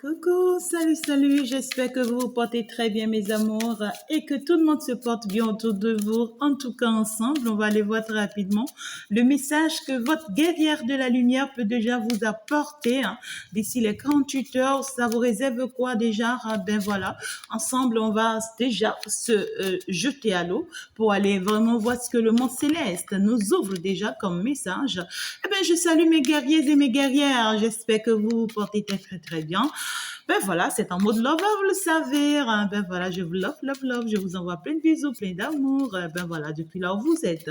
Coucou, salut, salut, j'espère que vous vous portez très bien mes amours et que tout le monde se porte bien autour de vous. En tout cas, ensemble, on va aller voir très rapidement le message que votre guerrière de la lumière peut déjà vous apporter d'ici les 48 heures. Ça vous réserve quoi déjà? Ben voilà, ensemble, on va déjà se jeter à l'eau pour aller vraiment voir ce que le monde céleste nous ouvre déjà comme message. Eh bien, je salue mes guerriers et mes guerrières. J'espère que vous vous portez très, très, très bien. Ben voilà, c'est en mode love, vous le savez. Ben voilà, je vous love, love, love. Je vous envoie plein de bisous, plein d'amour. Ben voilà, depuis là où vous êtes.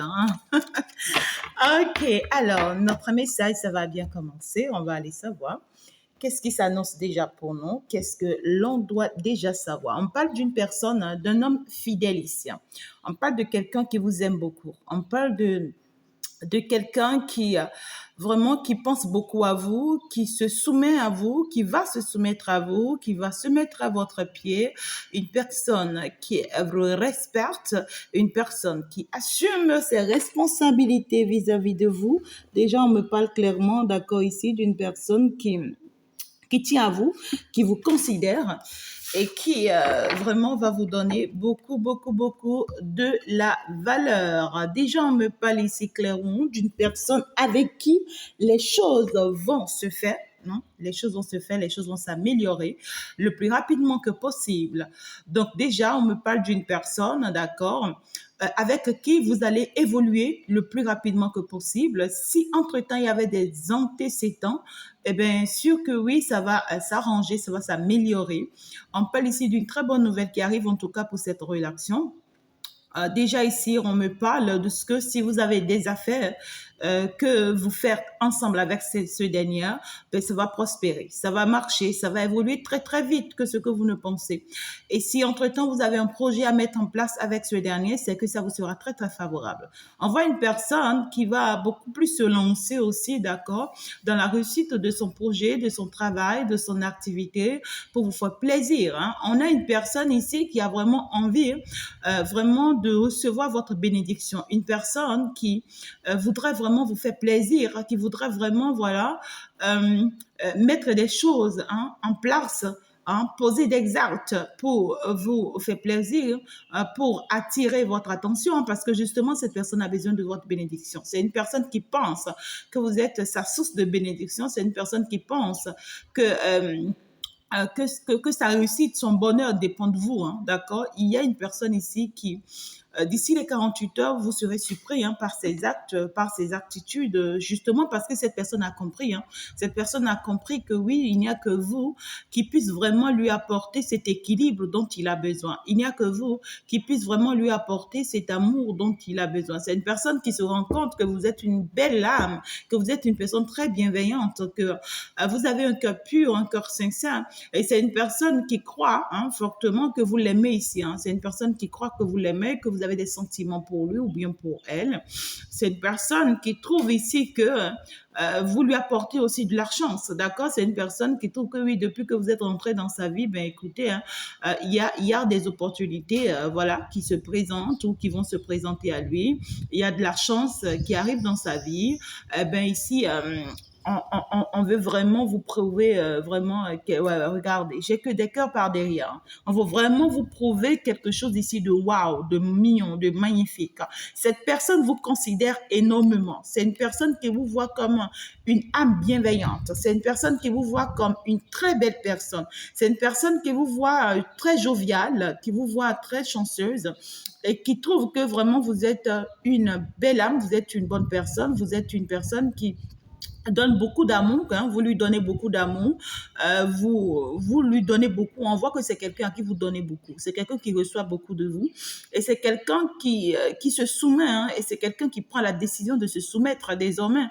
Ok, alors, notre message, ça va bien commencer. On va aller savoir. Qu'est-ce qui s'annonce déjà pour nous? Qu'est-ce que l'on doit déjà savoir? On parle d'une personne, d'un homme fidèle ici. On parle de quelqu'un qui vous aime beaucoup. On parle de quelqu'un qui vraiment qui pense beaucoup à vous, qui se soumet à vous, qui va se soumettre à vous, qui va se mettre à votre pied, une personne qui vous respecte, une personne qui assume ses responsabilités vis-à-vis de vous. Déjà, on me parle clairement, d'accord, ici, d'une personne qui tient à vous, qui vous considère et qui vraiment va vous donner beaucoup, beaucoup, beaucoup de la valeur. Déjà, on me parle ici clairement d'une personne avec qui les choses vont se faire. Non, les choses vont se faire, les choses vont s'améliorer le plus rapidement que possible. Donc déjà, on me parle d'une personne, d'accord, avec qui vous allez évoluer le plus rapidement que possible. Si entre-temps, il y avait des antécédents, eh bien, sûr que oui, ça va s'arranger, ça va s'améliorer. On parle ici d'une très bonne nouvelle qui arrive, en tout cas pour cette relation. Déjà ici, on me parle de ce que si vous avez des affaires que vous faites ensemble avec ce dernier, ben, ça va prospérer, ça va marcher, ça va évoluer très très vite que ce que vous ne pensez. Et si entre-temps vous avez un projet à mettre en place avec ce dernier, c'est que ça vous sera très très favorable. On voit une personne qui va beaucoup plus se lancer aussi, d'accord, dans la réussite de son projet, de son travail, de son activité, pour vous faire plaisir. On a une personne ici qui a vraiment envie, vraiment de recevoir votre bénédiction. Une personne qui voudrait vraiment vous faire plaisir, qui voudrait vraiment, voilà, mettre des choses en place, poser des actes pour vous faire plaisir, pour attirer votre attention, parce que justement, cette personne a besoin de votre bénédiction. C'est une personne qui pense que vous êtes sa source de bénédiction. C'est une personne qui pense que sa réussite, son bonheur dépend de vous, d'accord? Il y a une personne ici qui, d'ici les 48 heures, vous serez surpris par ses actes, par ses attitudes, justement parce que cette personne a compris. Cette personne a compris que oui, il n'y a que vous qui puisse vraiment lui apporter cet équilibre dont il a besoin. Il n'y a que vous qui puisse vraiment lui apporter cet amour dont il a besoin. C'est une personne qui se rend compte que vous êtes une belle âme, que vous êtes une personne très bienveillante, que vous avez un cœur pur, un cœur sincère. Et c'est une personne qui croit fortement que vous l'aimez ici. C'est une personne qui croit que vous l'aimez, que vous avez des sentiments pour lui ou bien pour elle. C'est une personne qui trouve ici que vous lui apportez aussi de la chance, d'accord? C'est une personne qui trouve que oui, depuis que vous êtes entré dans sa vie, ben écoutez, il y a des opportunités, voilà, qui se présentent ou qui vont se présenter à lui. Il y a de la chance qui arrive dans sa vie. Ben ici, on veut vraiment vous prouver vraiment que, ouais, regardez, j'ai que des cœurs par derrière. On veut vraiment vous prouver quelque chose ici de waouh, de mignon, de magnifique. Cette personne vous considère énormément. C'est une personne qui vous voit comme une âme bienveillante. C'est une personne qui vous voit comme une très belle personne. C'est une personne qui vous voit très joviale, qui vous voit très chanceuse et qui trouve que vraiment vous êtes une belle âme, vous êtes une bonne personne, vous êtes une personne qui donne beaucoup d'amour, vous lui donnez beaucoup d'amour, vous lui donnez beaucoup, on voit que c'est quelqu'un à qui vous donnez beaucoup, c'est quelqu'un qui reçoit beaucoup de vous, et c'est quelqu'un qui se soumet, et c'est quelqu'un qui prend la décision de se soumettre désormais,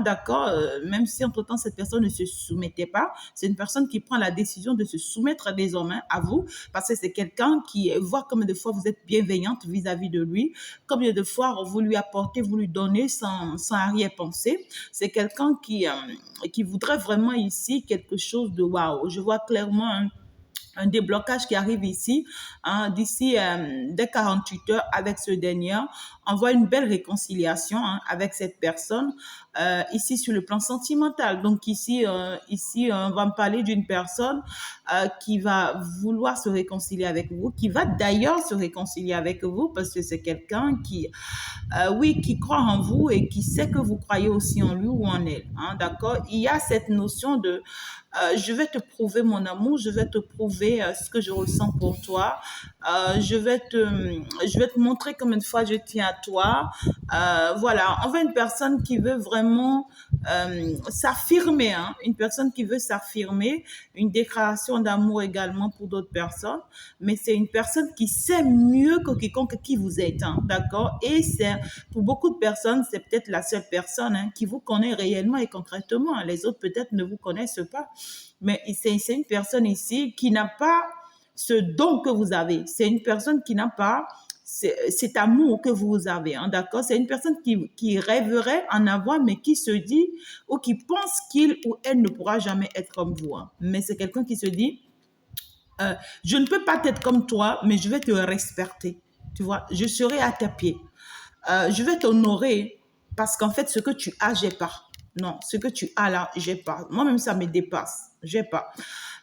d'accord, même si entre-temps cette personne ne se soumettait pas, c'est une personne qui prend la décision de se soumettre désormais à vous, parce que c'est quelqu'un qui voit combien de fois vous êtes bienveillante vis-à-vis de lui, combien de fois vous lui apportez, vous lui donnez sans arrière-pensée, c'est quelqu'un qui voudrait vraiment ici quelque chose de waouh. Je vois clairement un déblocage qui arrive ici, d'ici dès 48 heures avec ce dernier. On voit une belle réconciliation avec cette personne. ici sur le plan sentimental. Donc ici on va me parler d'une personne qui va vouloir se réconcilier avec vous, qui va d'ailleurs se réconcilier avec vous parce que c'est quelqu'un qui, oui, qui croit en vous et qui sait que vous croyez aussi en lui ou en elle. Hein, d'accord? Il y a cette notion de je vais te prouver mon amour, je vais te prouver ce que je ressens pour toi, je vais te montrer combien de fois je tiens à toi. Voilà, on veut une personne qui veut vraiment s'affirmer, hein, une personne qui veut s'affirmer, une déclaration d'amour également pour d'autres personnes, mais c'est une personne qui sait mieux que quiconque qui vous êtes, hein, d'accord? Et c'est pour beaucoup de personnes, c'est peut-être la seule personne hein, qui vous connaît réellement et concrètement. Les autres peut-être ne vous connaissent pas, mais c'est une personne ici qui n'a pas ce don que vous avez. C'est une personne qui n'a pas cet amour que vous avez, hein, d'accord? C'est une personne qui rêverait en avoir, mais qui se dit ou qui pense qu'il ou elle ne pourra jamais être comme vous. Hein. Mais c'est quelqu'un qui se dit, je ne peux pas être comme toi, mais je vais te respecter. Tu vois, je serai à tes pieds. Je vais t'honorer parce qu'en fait, ce que tu as, j'ai pas. Non, ce que tu as là, j'ai pas. Moi-même, ça me dépasse. J'ai pas.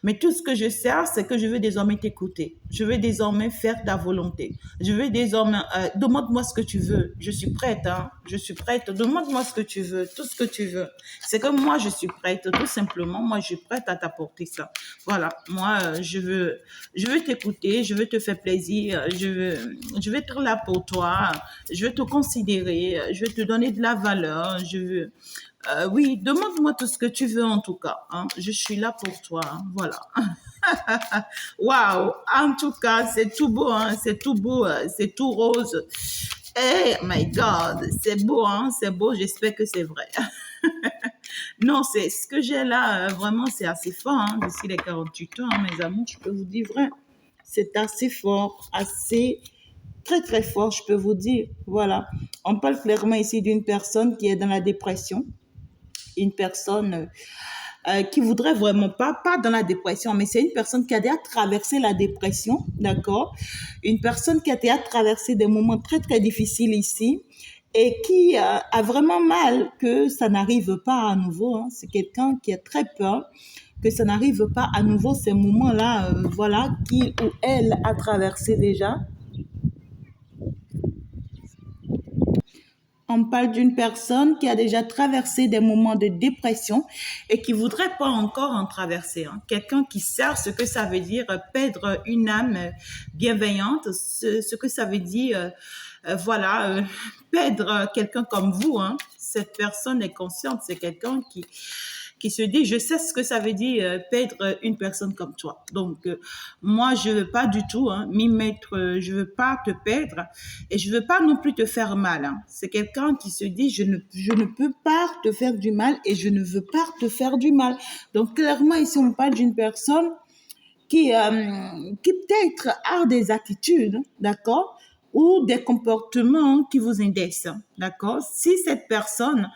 Mais tout ce que je sais, c'est que je veux désormais t'écouter. Je veux désormais faire ta volonté. Je veux désormais... demande-moi ce que tu veux. Je suis prête. Hein? Je suis prête. Demande-moi ce que tu veux. Tout ce que tu veux. C'est que moi, je suis prête. Tout simplement, moi, je suis prête à t'apporter ça. Voilà. Moi, je veux t'écouter. Je veux te faire plaisir. Je veux être là pour toi. Je veux te considérer. Je veux te donner de la valeur. Je veux... oui, demande-moi tout ce que tu veux en tout cas. Hein. Je suis là pour toi. Hein. Voilà. Waouh! En tout cas, c'est tout beau. Hein. C'est tout beau. C'est tout rose. Eh, my God! C'est beau. Hein. C'est beau. J'espère que c'est vrai. Non, c'est ce que j'ai là. Vraiment, c'est assez fort. Hein. D'ici les 48 ans, hein, mes amours, je peux vous dire vrai. C'est assez fort. Assez très, très fort, je peux vous dire. Voilà. On parle clairement ici d'une personne qui est dans la dépression. Une personne qui voudrait vraiment pas dans la dépression, mais c'est une personne qui a déjà traversé la dépression, d'accord? Une personne qui a déjà traversé des moments très, très difficiles ici et qui a vraiment mal que ça n'arrive pas à nouveau. Hein. C'est quelqu'un qui a très peur que ça n'arrive pas à nouveau ces moments-là, voilà, qu'il ou elle a traversé déjà. On parle d'une personne qui a déjà traversé des moments de dépression et qui voudrait pas encore en traverser. Hein. Quelqu'un qui sait ce que ça veut dire perdre une âme bienveillante, ce que ça veut dire, voilà, perdre quelqu'un comme vous. Hein. Cette personne est consciente, c'est quelqu'un qui se dit, je sais ce que ça veut dire perdre une personne comme toi. Donc, moi, je veux pas du tout m'y mettre, je veux pas te perdre et je veux pas non plus te faire mal. Hein. C'est quelqu'un qui se dit, je ne peux pas te faire du mal et je ne veux pas te faire du mal. Donc, clairement, ici, on parle d'une personne qui peut-être a des attitudes, d'accord, ou des comportements qui vous indexent, d'accord. Si cette personne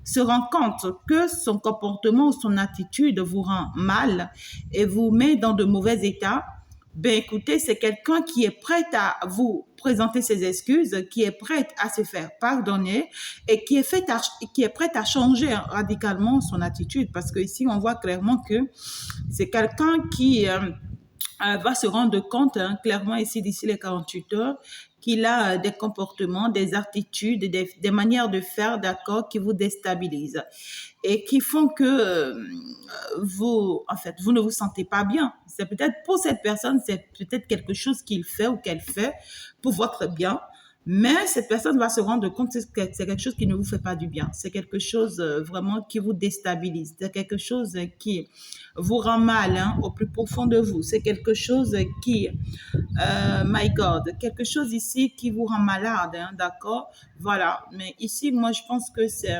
se rend compte que son comportement ou son attitude vous rend mal et vous met dans de mauvais états, ben écoutez, c'est quelqu'un qui est prêt à vous présenter ses excuses, qui est prêt à se faire pardonner et qui est prêt à changer radicalement son attitude. Parce que ici, on voit clairement que c'est quelqu'un qui va se rendre compte, hein, clairement ici, d'ici les 48 heures, qu'il a des comportements, des attitudes, des manières de faire, d'accord, qui vous déstabilisent et qui font que vous ne vous sentez pas bien. C'est peut-être pour cette personne, c'est peut-être quelque chose qu'il fait ou qu'elle fait pour votre bien. Mais cette personne va se rendre compte que c'est quelque chose qui ne vous fait pas du bien. C'est quelque chose vraiment qui vous déstabilise. C'est quelque chose qui vous rend mal hein, au plus profond de vous. C'est quelque chose qui, my God, quelque chose ici qui vous rend malade, hein, d'accord? Voilà. Mais ici, moi, je pense que c'est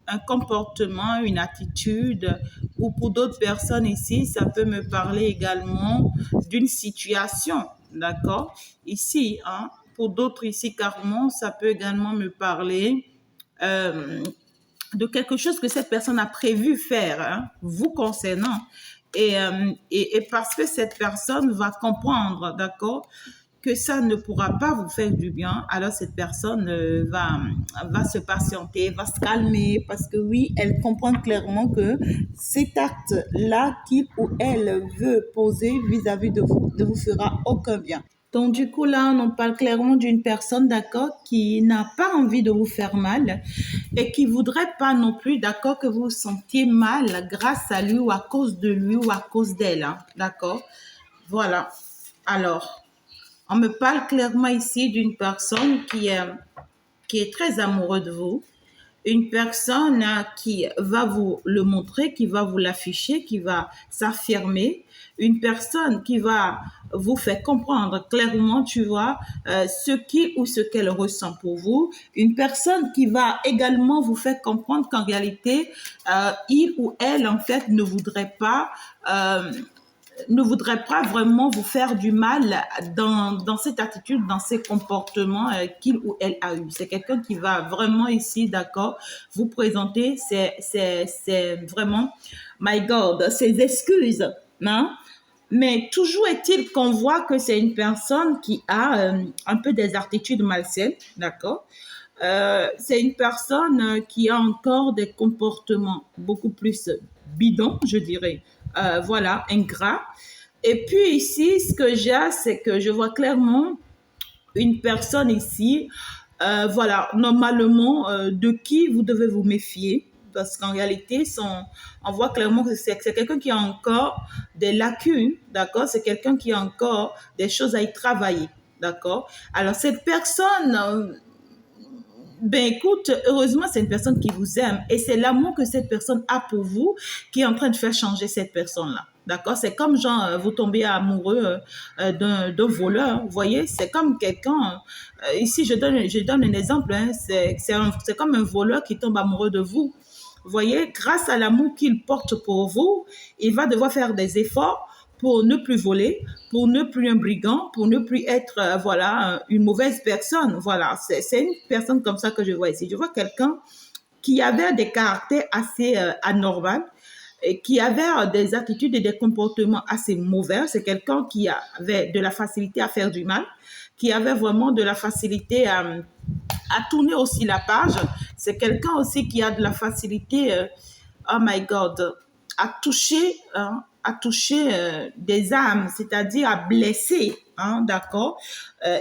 un comportement, une attitude, ou pour d'autres personnes ici, ça peut me parler également d'une situation, d'accord? Ici, hein, pour d'autres ici, carrément, ça peut également me parler de quelque chose que cette personne a prévu faire, hein, vous concernant. Et parce que cette personne va comprendre, d'accord, que ça ne pourra pas vous faire du bien, alors cette personne va se patienter, va se calmer, parce que oui, elle comprend clairement que cet acte-là qu'il ou elle veut poser vis-à-vis de vous ne vous fera aucun bien. Donc, du coup, là, on parle clairement d'une personne, d'accord, qui n'a pas envie de vous faire mal et qui voudrait pas non plus, d'accord, que vous vous sentiez mal grâce à lui ou à cause de lui ou à cause d'elle, hein, d'accord? Voilà. Alors, on me parle clairement ici d'une personne qui est très amoureuse de vous, une personne qui va vous le montrer, qui va vous l'afficher, qui va s'affirmer, une personne qui va vous faire comprendre clairement, tu vois, ce qu'il ou ce qu'elle ressent pour vous, une personne qui va également vous faire comprendre qu'en réalité, il ou elle, en fait, euh, ne voudrait pas vraiment vous faire du mal dans cette attitude, dans ces comportements qu'il ou elle a eu. C'est quelqu'un qui va vraiment ici, d'accord, vous présenter c'est vraiment, my God, ses excuses, hein? Mais toujours est-il qu'on voit que c'est une personne qui a un peu des attitudes malsaines, d'accord? C'est une personne qui a encore des comportements beaucoup plus bidons, je dirais, voilà, ingrats. Et puis ici, ce que j'ai, c'est que je vois clairement une personne ici, voilà, normalement, de qui vous devez vous méfier. Parce qu'en réalité, on voit clairement que c'est quelqu'un qui a encore des lacunes, d'accord? C'est quelqu'un qui a encore des choses à y travailler, d'accord? Alors, cette personne, ben écoute, heureusement, c'est une personne qui vous aime et c'est l'amour que cette personne a pour vous qui est en train de faire changer cette personne-là. D'accord? C'est comme genre, vous tombez amoureux d'un voleur, vous voyez? C'est comme quelqu'un, ici je donne un exemple, hein, c'est comme un voleur qui tombe amoureux de vous. Vous voyez? Grâce à l'amour qu'il porte pour vous, il va devoir faire des efforts pour ne plus voler, pour ne plus un brigand, pour ne plus être, voilà, une mauvaise personne. Voilà, c'est une personne comme ça que je vois ici. Je vois quelqu'un qui avait des caractères assez anormaux et qui avait des attitudes et des comportements assez mauvais. C'est quelqu'un qui avait de la facilité à faire du mal, qui avait vraiment de la facilité à tourner aussi la page. C'est quelqu'un aussi qui a de la facilité, oh my God, à toucher, hein, des âmes, c'est-à-dire à blesser, hein, d'accord?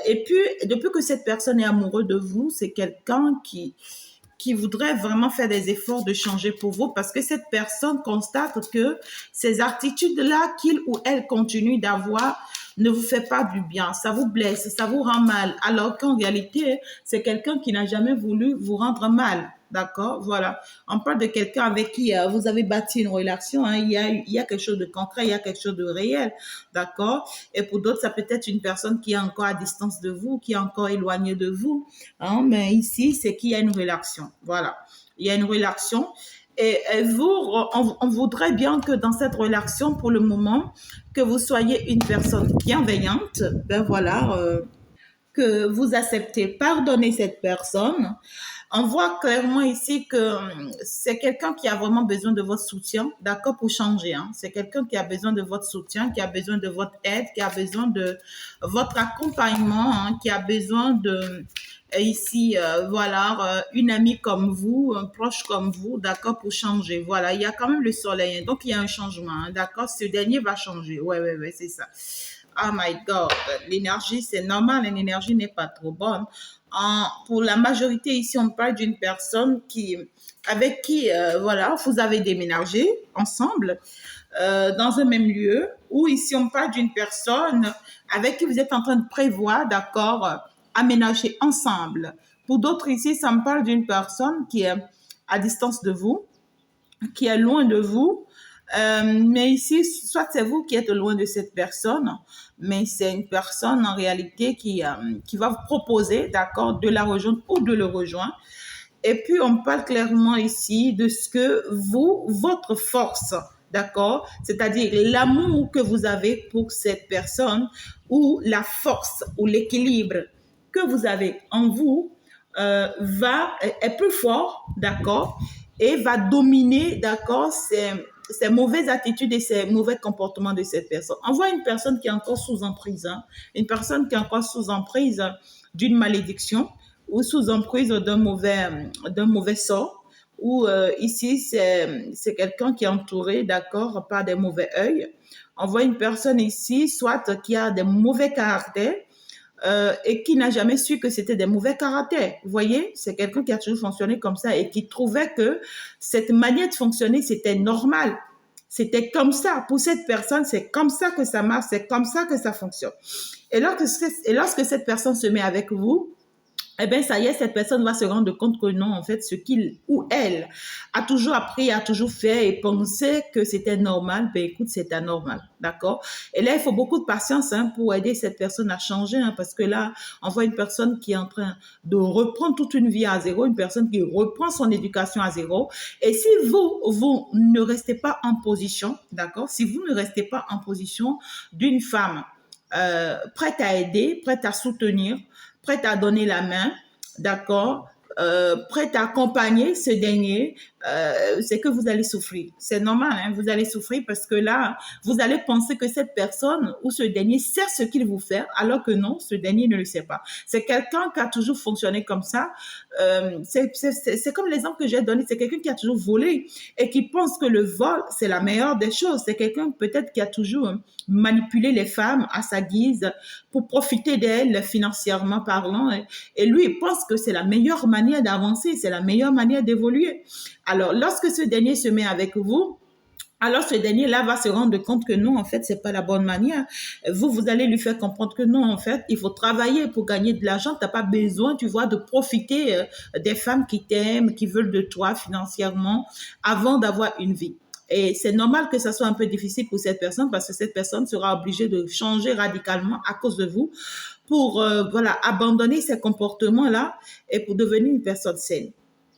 Et puis, depuis que cette personne est amoureuse de vous, c'est quelqu'un qui voudrait vraiment faire des efforts de changer pour vous parce que cette personne constate que ces attitudes-là qu'il ou elle continue d'avoir ne vous fait pas du bien, ça vous blesse, ça vous rend mal, alors qu'en réalité, c'est quelqu'un qui n'a jamais voulu vous rendre mal. D'accord? Voilà. On parle de quelqu'un avec qui vous avez bâti une relation. Hein. Il y a quelque chose de concret, il y a quelque chose de réel. D'accord? Et pour d'autres, ça peut être une personne qui est encore à distance de vous, qui est encore éloignée de vous. Hein. Mais ici, c'est qu'il y a une relation. Voilà. Il y a une relation. Et vous, on voudrait bien que dans cette relation, pour le moment, que vous soyez une personne bienveillante. Ben voilà. Que vous acceptez pardonner cette personne. On voit clairement ici que c'est quelqu'un qui a vraiment besoin de votre soutien, d'accord, pour changer. Hein. C'est quelqu'un qui a besoin de votre soutien, qui a besoin de votre aide, qui a besoin de votre accompagnement, hein, qui a besoin de ici, voilà, une amie comme vous, un proche comme vous, d'accord, pour changer. Voilà, il y a quand même le soleil, hein, donc il y a un changement, hein, d'accord. Ce dernier va changer. Ouais, c'est ça. Oh my God, l'énergie, c'est normal, l'énergie n'est pas trop bonne. Pour la majorité ici, on parle d'une personne avec qui, voilà, vous avez déménagé ensemble dans un même lieu, ou ici, on parle d'une personne avec qui vous êtes en train de prévoir, d'accord, aménager ensemble. Pour d'autres ici, ça me parle d'une personne qui est à distance de vous, qui est loin de vous. Mais ici, soit c'est vous qui êtes loin de cette personne, mais c'est une personne en réalité qui va vous proposer, d'accord, de la rejoindre ou de le rejoindre. Et puis, on parle clairement ici de ce que votre force, d'accord, c'est-à-dire l'amour que vous avez pour cette personne ou la force ou l'équilibre que vous avez en vous est plus fort, d'accord, et va dominer, d'accord, ces mauvaises attitudes et ces mauvais comportements de cette personne. On voit une personne qui est encore sous emprise, hein, une personne qui est encore sous emprise d'une malédiction ou sous emprise d'un mauvais sort, ou ici, c'est quelqu'un qui est entouré, d'accord, par des mauvais œils. On voit une personne ici, soit qui a des mauvais caractères, et qui n'a jamais su que c'était des mauvais caractères. Vous voyez, c'est quelqu'un qui a toujours fonctionné comme ça et qui trouvait que cette manière de fonctionner, c'était normal. C'était comme ça. Pour cette personne, c'est comme ça que ça marche, c'est comme ça que ça fonctionne. Et lorsque cette personne se met avec vous, eh bien, ça y est, cette personne va se rendre compte que non, en fait, ce qu'il ou elle a toujours appris, a toujours fait et pensait que c'était normal, ben écoute, c'est anormal, d'accord? Et là, il faut beaucoup de patience hein, pour aider cette personne à changer, hein, parce que là, on voit une personne qui est en train de reprendre toute une vie à zéro, une personne qui reprend son éducation à zéro. Et si vous ne restez pas en position, d'accord? Si vous ne restez pas en position d'une femme prête à aider, prête à soutenir, prête à donner la main, d'accord, prête à accompagner ce dernier, c'est que vous allez souffrir. C'est normal, hein, vous allez souffrir parce que là, vous allez penser que cette personne ou ce dernier sait ce qu'il vous fait, alors que non, ce dernier ne le sait pas. C'est quelqu'un qui a toujours fonctionné comme ça. C'est comme l'exemple que j'ai donné, c'est quelqu'un qui a toujours volé et qui pense que le vol, c'est la meilleure des choses. C'est quelqu'un peut-être qui a toujours manipulé les femmes à sa guise pour profiter d'elles financièrement parlant. Et lui, il pense que c'est la meilleure manière d'avancer, c'est la meilleure manière d'évoluer. Alors, lorsque ce dernier se met avec vous, alors ce dernier-là va se rendre compte que non, en fait, c'est pas la bonne manière. Vous allez lui faire comprendre que non, en fait, il faut travailler pour gagner de l'argent. T'as pas besoin, tu vois, de profiter des femmes qui t'aiment, qui veulent de toi financièrement avant d'avoir une vie. Et c'est normal que ça soit un peu difficile pour cette personne parce que cette personne sera obligée de changer radicalement à cause de vous pour, voilà, abandonner ces comportements-là et pour devenir une personne saine.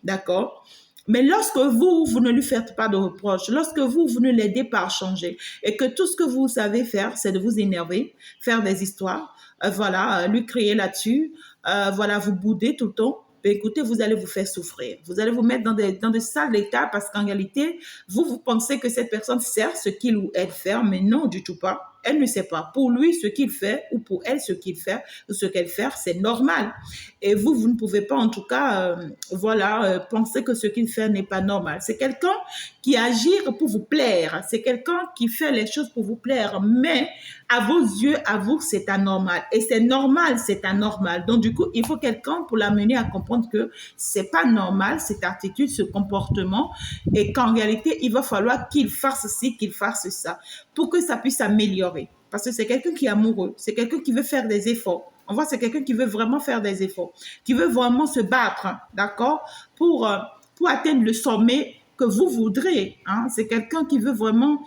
D'accord? Mais lorsque vous ne lui faites pas de reproches, lorsque vous ne l'aidez pas à changer et que tout ce que vous savez faire, c'est de vous énerver, faire des histoires, voilà, lui crier là-dessus, voilà, vous bouder tout le temps, ben écoutez, vous allez vous faire souffrir. Vous allez vous mettre dans de sales états parce qu'en réalité, vous pensez que cette personne sert ce qu'il ou elle fait, mais non, du tout pas. Elle ne sait pas. Pour lui, ce qu'il fait ou pour elle, ce qu'il fait ou ce qu'elle fait, c'est normal. Et vous ne pouvez pas, en tout cas, voilà, penser que ce qu'il fait n'est pas normal. C'est quelqu'un qui agit pour vous plaire. C'est quelqu'un qui fait les choses pour vous plaire. Mais à vos yeux, à vous, c'est anormal. Et c'est normal, c'est anormal. Donc, du coup, il faut quelqu'un pour l'amener à comprendre que c'est pas normal, cette attitude, ce comportement. Et qu'en réalité, il va falloir qu'il fasse ci, qu'il fasse ça pour que ça puisse s'améliorer. Parce que c'est quelqu'un qui est amoureux. C'est quelqu'un qui veut faire des efforts. On voit, c'est quelqu'un qui veut vraiment faire des efforts, qui veut vraiment se battre, d'accord, pour atteindre le sommet que vous voudrez. Hein. C'est quelqu'un qui veut vraiment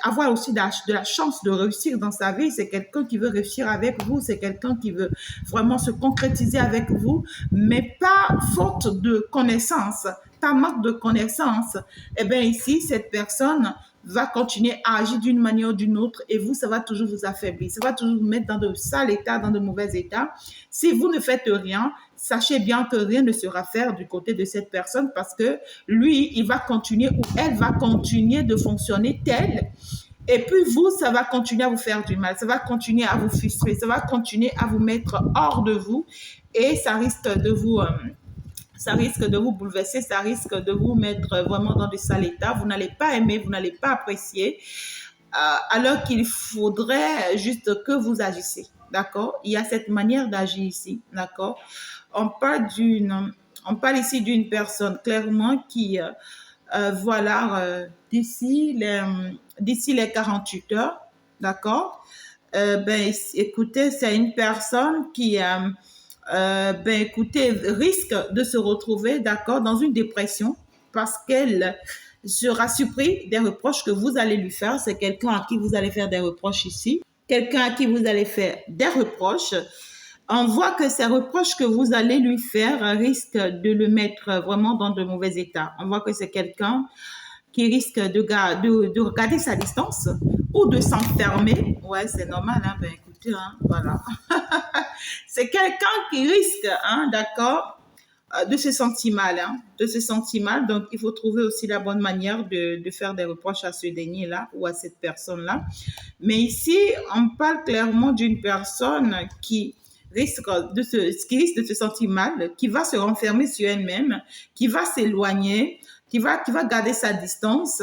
avoir aussi de la chance de réussir dans sa vie. C'est quelqu'un qui veut réussir avec vous. C'est quelqu'un qui veut vraiment se concrétiser avec vous, mais pas faute de connaissances, pas manque de connaissances. Eh bien, ici, cette personne va continuer à agir d'une manière ou d'une autre et vous, ça va toujours vous affaiblir. Ça va toujours vous mettre dans de sales états, dans de mauvais états. Si vous ne faites rien, sachez bien que rien ne sera fait du côté de cette personne parce que lui, il va continuer ou elle va continuer de fonctionner tel. Et puis vous, ça va continuer à vous faire du mal, ça va continuer à vous frustrer, ça va continuer à vous mettre hors de vous et ça risque de vous bouleverser, ça risque de vous mettre vraiment dans de sales états. Vous n'allez pas aimer, vous n'allez pas apprécier, alors qu'il faudrait juste que vous agissiez. D'accord? Il y a cette manière d'agir ici. D'accord? On parle ici d'une personne clairement qui, voilà, d'ici les 48 heures, d'accord? Ben, écoutez, c'est une personne qui ben écoutez, risque de se retrouver, d'accord, dans une dépression parce qu'elle sera surpris des reproches que vous allez lui faire. C'est quelqu'un à qui vous allez faire des reproches ici. Quelqu'un à qui vous allez faire des reproches. On voit que ces reproches que vous allez lui faire risquent de le mettre vraiment dans de mauvais états. On voit que c'est quelqu'un qui risque de regarder sa distance ou de s'enfermer. Ouais, c'est normal, hein, ben écoutez, hein, voilà. C'est quelqu'un qui risque, hein, d'accord, de se sentir mal, hein, de se sentir mal. Donc, il faut trouver aussi la bonne manière de faire des reproches à ce dernier-là ou à cette personne-là. Mais ici, on parle clairement d'une personne qui risque de se sentir mal, qui va se renfermer sur elle-même, qui va s'éloigner, qui va garder sa distance.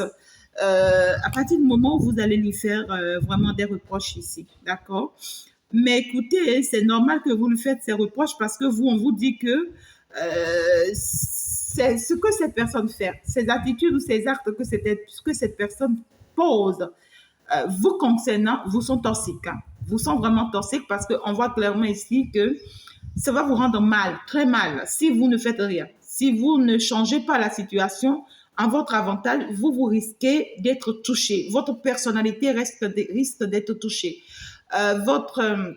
À partir du moment où vous allez lui faire vraiment des reproches ici, d'accord? Mais écoutez, c'est normal que vous lui faites ces reproches parce que vous, on vous dit que c'est ce que cette personne fait, ces attitudes ou ces actes que cette personne pose, vous concernant, vous sont toxiques. Hein. Vous sont vraiment toxiques parce qu'on voit clairement ici que ça va vous rendre mal, très mal, si vous ne faites rien. Si vous ne changez pas la situation en votre avantage, vous risquez d'être touché. Votre personnalité risque d'être touchée. Votre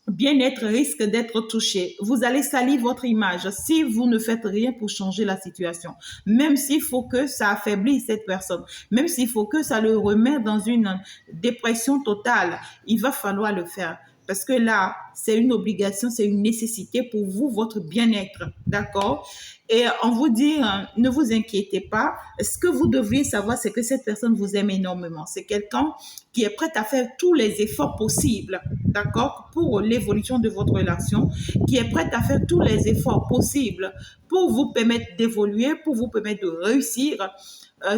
bien-être risque d'être touché. Vous allez salir votre image si vous ne faites rien pour changer la situation. Même s'il faut que ça affaiblisse cette personne, même s'il faut que ça le remette dans une dépression totale, il va falloir le faire. Parce que là, c'est une obligation, c'est une nécessité pour vous, votre bien-être. D'accord? Et on vous dit, ne vous inquiétez pas. Ce que vous devriez savoir, c'est que cette personne vous aime énormément. C'est quelqu'un qui est prête à faire tous les efforts possibles, d'accord, pour l'évolution de votre relation, qui est prête à faire tous les efforts possibles pour vous permettre d'évoluer, pour vous permettre de réussir.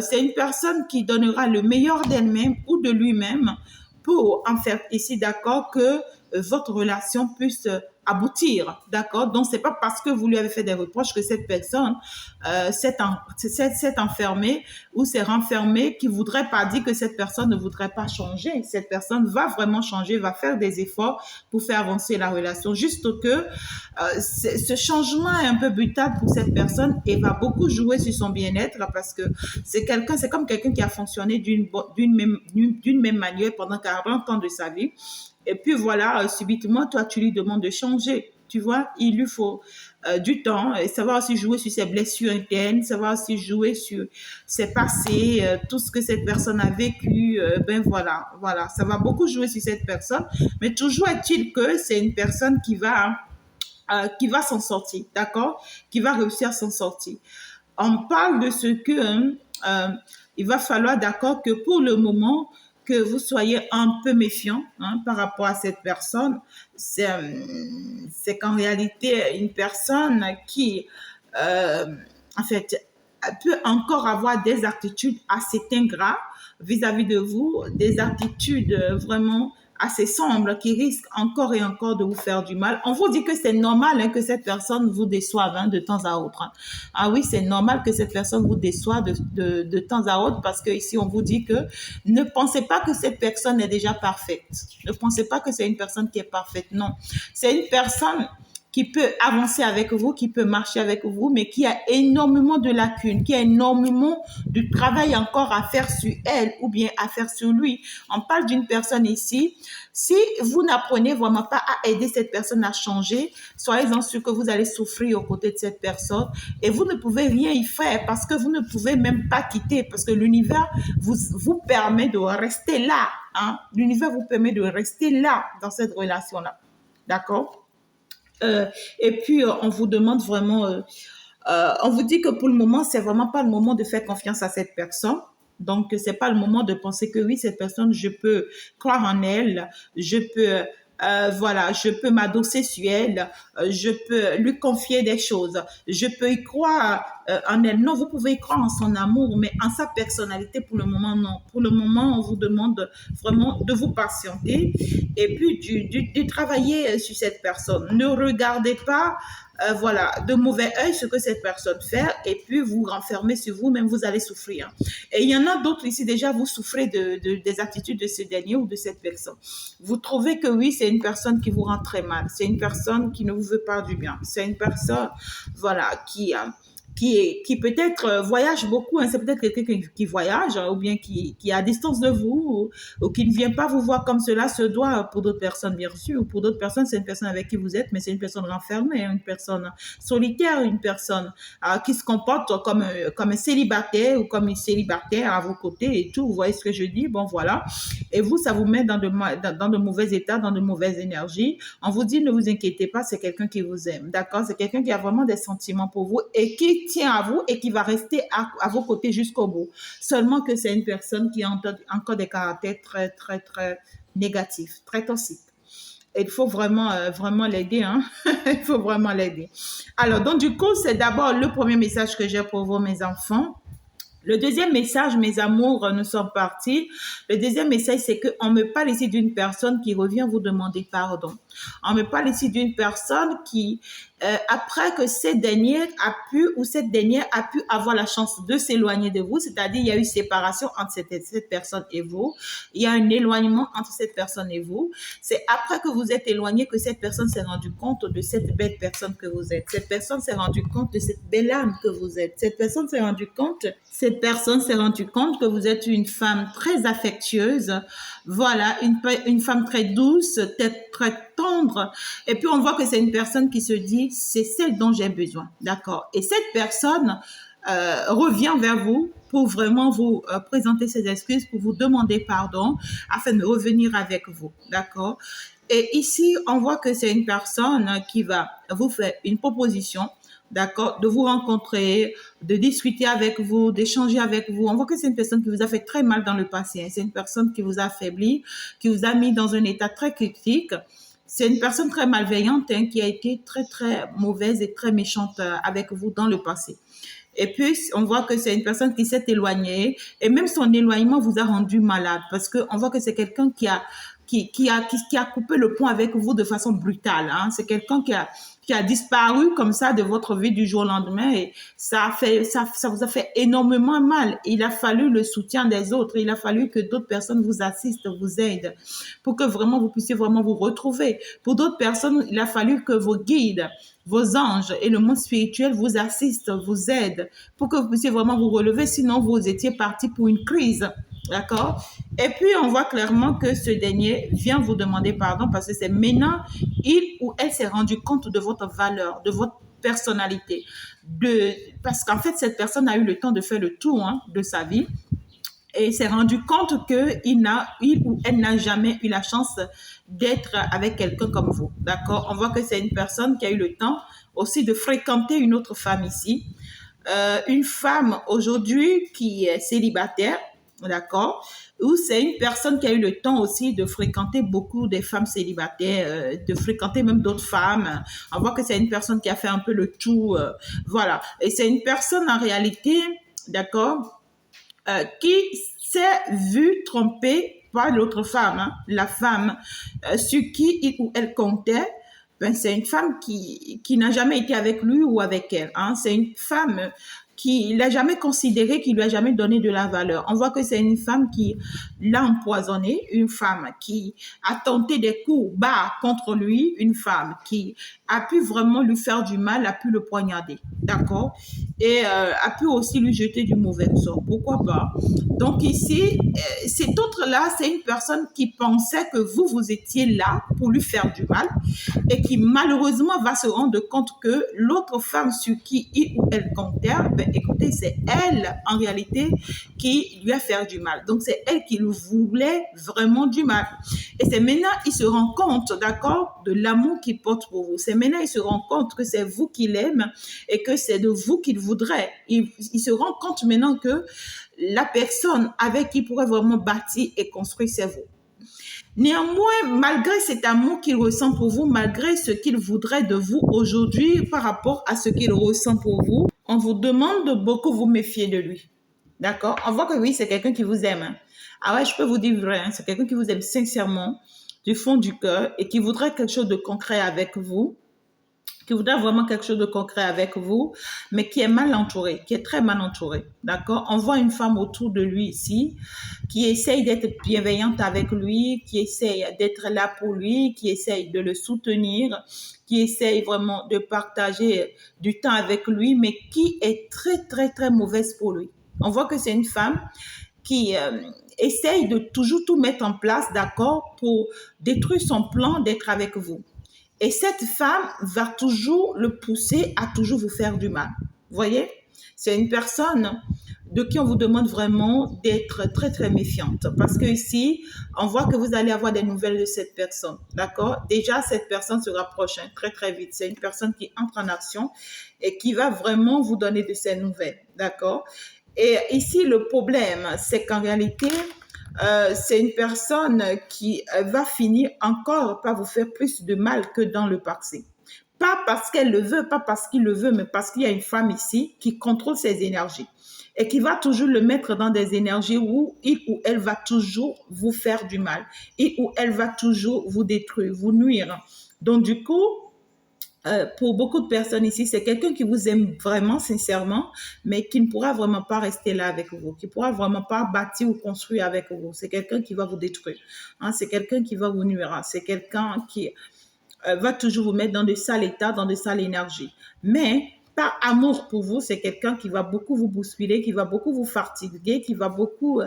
C'est une personne qui donnera le meilleur d'elle-même ou de lui-même pour en faire ici, d'accord, que votre relation puisse aboutir, d'accord? Donc, c'est pas parce que vous lui avez fait des reproches que cette personne s'est enfermée ou s'est renfermée qui voudrait pas dire que cette personne ne voudrait pas changer. Cette personne va vraiment changer, va faire des efforts pour faire avancer la relation. Juste que ce changement est un peu brutal pour cette personne et va beaucoup jouer sur son bien-être parce que c'est comme quelqu'un qui a fonctionné d'une même manière pendant 40 ans de sa vie. Et puis voilà, subitement, toi, tu lui demandes de changer. Tu vois, il lui faut du temps, et savoir aussi jouer sur ses blessures internes, savoir aussi jouer sur ses passés, tout ce que cette personne a vécu. Ben voilà, ça va beaucoup jouer sur cette personne. Mais toujours est-il que c'est une personne qui va s'en sortir, d'accord? Qui va réussir à s'en sortir. On parle de ce que il va falloir, d'accord, que pour le moment, que vous soyez un peu méfiant par rapport à cette personne. C'est qu'en réalité, une personne qui, en fait, peut encore avoir des attitudes assez ingrates vis-à-vis de vous, des attitudes vraiment assez sombres qui risquent encore et encore de vous faire du mal. On vous dit que c'est normal que cette personne vous déçoive de temps à autre. Ah oui, c'est normal que cette personne vous déçoive de temps à autre parce que ici on vous dit que ne pensez pas que cette personne est déjà parfaite. Ne pensez pas que c'est une personne qui est parfaite. Non, c'est une personne qui peut avancer avec vous, qui peut marcher avec vous, mais qui a énormément de lacunes, qui a énormément de travail encore à faire sur elle ou bien à faire sur lui. On parle d'une personne ici. Si vous n'apprenez vraiment pas à aider cette personne à changer, soyez-en sûr que vous allez souffrir aux côtés de cette personne et vous ne pouvez rien y faire parce que vous ne pouvez même pas quitter parce que l'univers vous permet de rester là. L'univers vous permet de rester là dans cette relation-là. D'accord? Et puis, on vous demande vraiment, on vous dit que pour le moment, c'est vraiment pas le moment de faire confiance à cette personne. Donc, c'est pas le moment de penser que oui, cette personne, je peux croire en elle, je peux, voilà, je peux m'adosser sur elle, je peux lui confier des choses, je peux y croire en elle. Non, vous pouvez y croire en son amour, mais en sa personnalité, pour le moment, non. Pour le moment, on vous demande vraiment de vous patienter et puis de travailler sur cette personne. Ne regardez pas voilà, de mauvais œil ce que cette personne fait et puis vous renfermez sur vous-même, vous allez souffrir. Et il y en a d'autres ici, déjà, vous souffrez des attitudes de ce dernier ou de cette personne. Vous trouvez que oui, c'est une personne qui vous rend très mal, c'est une personne qui ne vous veut pas du bien, c'est une personne, voilà, qui peut-être voyage beaucoup, hein, c'est peut-être quelqu'un qui voyage ou bien qui est à distance de vous ou qui ne vient pas vous voir comme cela se doit pour d'autres personnes, bien sûr. Ou pour d'autres personnes, c'est une personne avec qui vous êtes, mais c'est une personne renfermée, hein, une personne solitaire, une personne qui se comporte comme un célibataire ou comme une célibataire à vos côtés et tout. Vous voyez ce que je dis? Bon, voilà. Et vous, ça vous met dans de mauvais états, dans de mauvaises énergies. On vous dit, ne vous inquiétez pas, c'est quelqu'un qui vous aime. D'accord? C'est quelqu'un qui a vraiment des sentiments pour vous et qui tient à vous et qui va rester à vos côtés jusqu'au bout. Seulement que c'est une personne qui a encore des caractères très, très, très négatifs, très toxiques. Et il faut vraiment l'aider. Hein? Il faut vraiment l'aider. Alors, donc, du coup, c'est d'abord le premier message que j'ai pour vous, mes enfants. Le deuxième message, mes amours, nous sommes partis. Le deuxième message, c'est qu'on me parle ici d'une personne qui revient vous demander pardon. On me parle ici d'une personne qui, après que cette dernière a pu avoir la chance de s'éloigner de vous, c'est-à-dire il y a eu séparation entre cette personne et vous, il y a un éloignement entre cette personne et vous. C'est après que vous êtes éloigné que cette personne s'est rendue compte de cette belle personne que vous êtes. Cette personne s'est rendue compte de cette belle âme que vous êtes. Cette personne s'est rendue compte que vous êtes une femme très affectueuse, voilà, une femme très douce, très tendre. Et puis on voit que c'est une personne qui se dit, c'est celle dont j'ai besoin, d'accord. Et cette personne revient vers vous pour vraiment vous présenter ses excuses, pour vous demander pardon, afin de revenir avec vous, d'accord. Et ici, on voit que c'est une personne qui va vous faire une proposition, d'accord, de vous rencontrer, de discuter avec vous, d'échanger avec vous. On voit que c'est une personne qui vous a fait très mal dans le passé. Hein. C'est une personne qui vous a affaibli, qui vous a mis dans un état très critique. C'est une personne très malveillante hein, qui a été très, très mauvaise et très méchante avec vous dans le passé. Et puis, on voit que c'est une personne qui s'est éloignée et même son éloignement vous a rendu malade parce qu'on voit que c'est quelqu'un qui a coupé le pont avec vous de façon brutale. Hein. C'est quelqu'un qui a disparu comme ça de votre vie du jour au lendemain et ça vous a fait énormément mal. Il a fallu le soutien des autres. Il a fallu que d'autres personnes vous assistent, vous aident pour que vraiment vous puissiez vraiment vous retrouver. Pour d'autres personnes, il a fallu que vos guides, vos anges et le monde spirituel vous assistent, vous aident pour que vous puissiez vraiment vous relever. Sinon, vous étiez parti pour une crise. D'accord? Et puis, on voit clairement que ce dernier vient vous demander pardon parce que c'est maintenant, il ou elle s'est rendu compte de votre valeur, de votre personnalité. Parce qu'en fait, cette personne a eu le temps de faire le tour hein, de sa vie et s'est rendu compte qu'il ou elle n'a jamais eu la chance d'être avec quelqu'un comme vous. D'accord? On voit que c'est une personne qui a eu le temps aussi de fréquenter une autre femme ici. Une femme aujourd'hui qui est célibataire, d'accord, ou c'est une personne qui a eu le temps aussi de fréquenter beaucoup des femmes célibataires, de fréquenter même d'autres femmes. On voit que c'est une personne qui a fait un peu le tout, voilà. Et c'est une personne en réalité, d'accord, qui s'est vue tromper par l'autre femme, hein, la femme sur qui il ou elle comptait. Ben, c'est une femme qui n'a jamais été avec lui ou avec elle. Hein. C'est une femme qui l'a jamais considéré, qui lui a jamais donné de la valeur. On voit que c'est une femme qui l'a empoisonné, une femme qui a tenté des coups bas contre lui, une femme qui a pu vraiment lui faire du mal, a pu le poignarder, d'accord, et a pu aussi lui jeter du mauvais sort. Pourquoi pas? Donc ici, cet autre-là, c'est une personne qui pensait que vous étiez là pour lui faire du mal et qui malheureusement va se rendre compte que l'autre femme sur qui il ou elle comptait, ben, écoutez, c'est elle en réalité qui lui a fait du mal. Donc c'est elle qui lui voulait vraiment du mal. Et c'est maintenant il se rend compte, d'accord, de l'amour qu'il porte pour vous. C'est maintenant il se rend compte que c'est vous qu'il aime et que c'est de vous qu'il voudrait. Il se rend compte maintenant que la personne avec qui il pourrait vraiment bâtir et construire, c'est vous. Néanmoins, malgré cet amour qu'il ressent pour vous, malgré ce qu'il voudrait de vous aujourd'hui par rapport à ce qu'il ressent pour vous, on vous demande de beaucoup vous méfier de lui. D'accord? On voit que oui, c'est quelqu'un qui vous aime. Hein. Ah ouais, je peux vous dire vrai, hein, c'est quelqu'un qui vous aime sincèrement, du fond du cœur, et qui voudrait quelque chose de concret avec vous. qui voudrait vraiment quelque chose de concret avec vous, mais qui est mal entouré, qui est très mal entouré, d'accord? On voit une femme autour de lui ici, qui essaye d'être bienveillante avec lui, qui essaye d'être là pour lui, qui essaye de le soutenir, qui essaye vraiment de partager du temps avec lui, mais qui est très, très, très mauvaise pour lui. On voit que c'est une femme qui essaye de toujours tout mettre en place, d'accord, pour détruire son plan d'être avec vous. Et cette femme va toujours le pousser à toujours vous faire du mal. Vous voyez? C'est une personne de qui on vous demande vraiment d'être très, très méfiante. Parce que ici, on voit que vous allez avoir des nouvelles de cette personne. D'accord? Déjà, cette personne se rapproche très, très vite. C'est une personne qui entre en action et qui va vraiment vous donner de ses nouvelles. D'accord? Et ici, le problème, c'est qu'en réalité, c'est une personne qui va finir encore par vous faire plus de mal que dans le passé. Pas parce qu'elle le veut, pas parce qu'il le veut, mais parce qu'il y a une femme ici qui contrôle ses énergies et qui va toujours le mettre dans des énergies où il ou elle va toujours vous faire du mal, il ou elle va toujours vous détruire, vous nuire. Donc du coup, pour beaucoup de personnes ici, c'est quelqu'un qui vous aime vraiment sincèrement, mais qui ne pourra vraiment pas rester là avec vous, qui ne pourra vraiment pas bâtir ou construire avec vous. C'est quelqu'un qui va vous détruire, hein, c'est quelqu'un qui va vous nuire, hein, c'est quelqu'un qui va toujours vous mettre dans de sales états, dans de sales énergies. Mais par amour pour vous, c'est quelqu'un qui va beaucoup vous bousculer, qui va beaucoup vous fatiguer, qui va beaucoup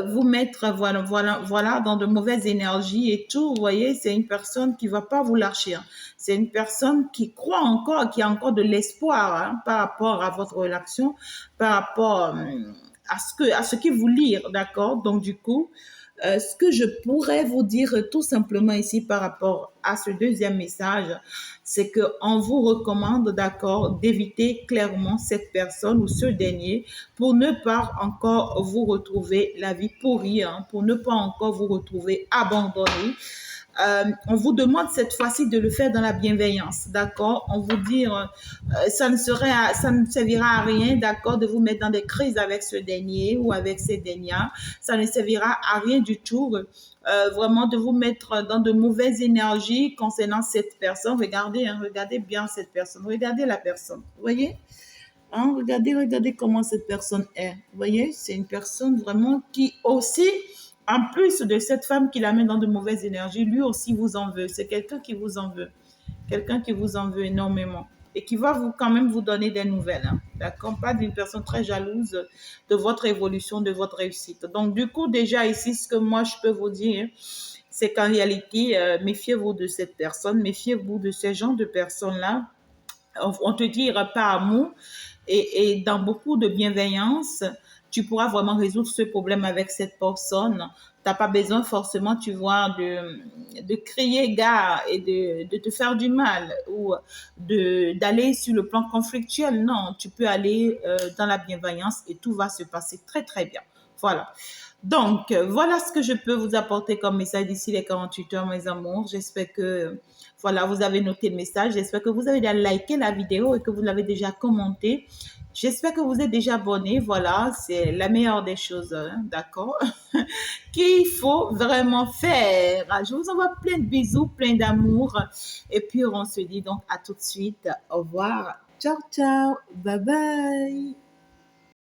vous mettre voilà, dans de mauvaises énergies et tout. Vous voyez, c'est une personne qui va pas vous lâcher, hein. C'est une personne qui croit encore, qui a encore de l'espoir, hein, par rapport à votre relation, par rapport à ce qu'il vous lie, d'accord? Donc, du coup, ce que je pourrais vous dire tout simplement ici par rapport à ce deuxième message, c'est qu'on vous recommande, d'accord, d'éviter clairement cette personne ou ce dernier pour ne pas encore vous retrouver la vie pourrie, hein, pour ne pas encore vous retrouver abandonné. On vous demande cette fois-ci de le faire dans la bienveillance, d'accord? On vous dit, ça ne servira à rien, d'accord, de vous mettre dans des crises avec ce dernier ou avec ces dernières. Ça ne servira à rien du tout, vraiment de vous mettre dans de mauvaises énergies concernant cette personne. Regardez, hein, regardez bien cette personne, regardez la personne, vous voyez? Hein, regardez comment cette personne est. Vous voyez, c'est une personne vraiment qui aussi, en plus de cette femme qui la met dans de mauvaises énergies, lui aussi vous en veut. C'est quelqu'un qui vous en veut. Quelqu'un qui vous en veut énormément. Et qui va quand même vous donner des nouvelles. Hein, d'accord? Pas d'une personne très jalouse de votre évolution, de votre réussite. Donc, du coup, déjà ici, ce que moi, je peux vous dire, c'est qu'en réalité, méfiez-vous de cette personne, méfiez-vous de ces gens de personnes-là. On te dira par amour et dans beaucoup de bienveillance, tu pourras vraiment résoudre ce problème avec cette personne. Tu n'as pas besoin forcément, tu vois, de crier gare et de te faire du mal ou d'aller sur le plan conflictuel. Non, tu peux aller dans la bienveillance et tout va se passer très, très bien. Voilà. Donc, voilà ce que je peux vous apporter comme message d'ici les 48 heures, mes amours. J'espère que, voilà, vous avez noté le message. J'espère que vous avez déjà liké la vidéo et que vous l'avez déjà commenté. J'espère que vous êtes déjà abonné. Voilà, c'est la meilleure des choses, hein, d'accord, qu'il faut vraiment faire. Je vous envoie plein de bisous, plein d'amour. Et puis, on se dit donc à tout de suite. Au revoir. Ciao, ciao. Bye bye.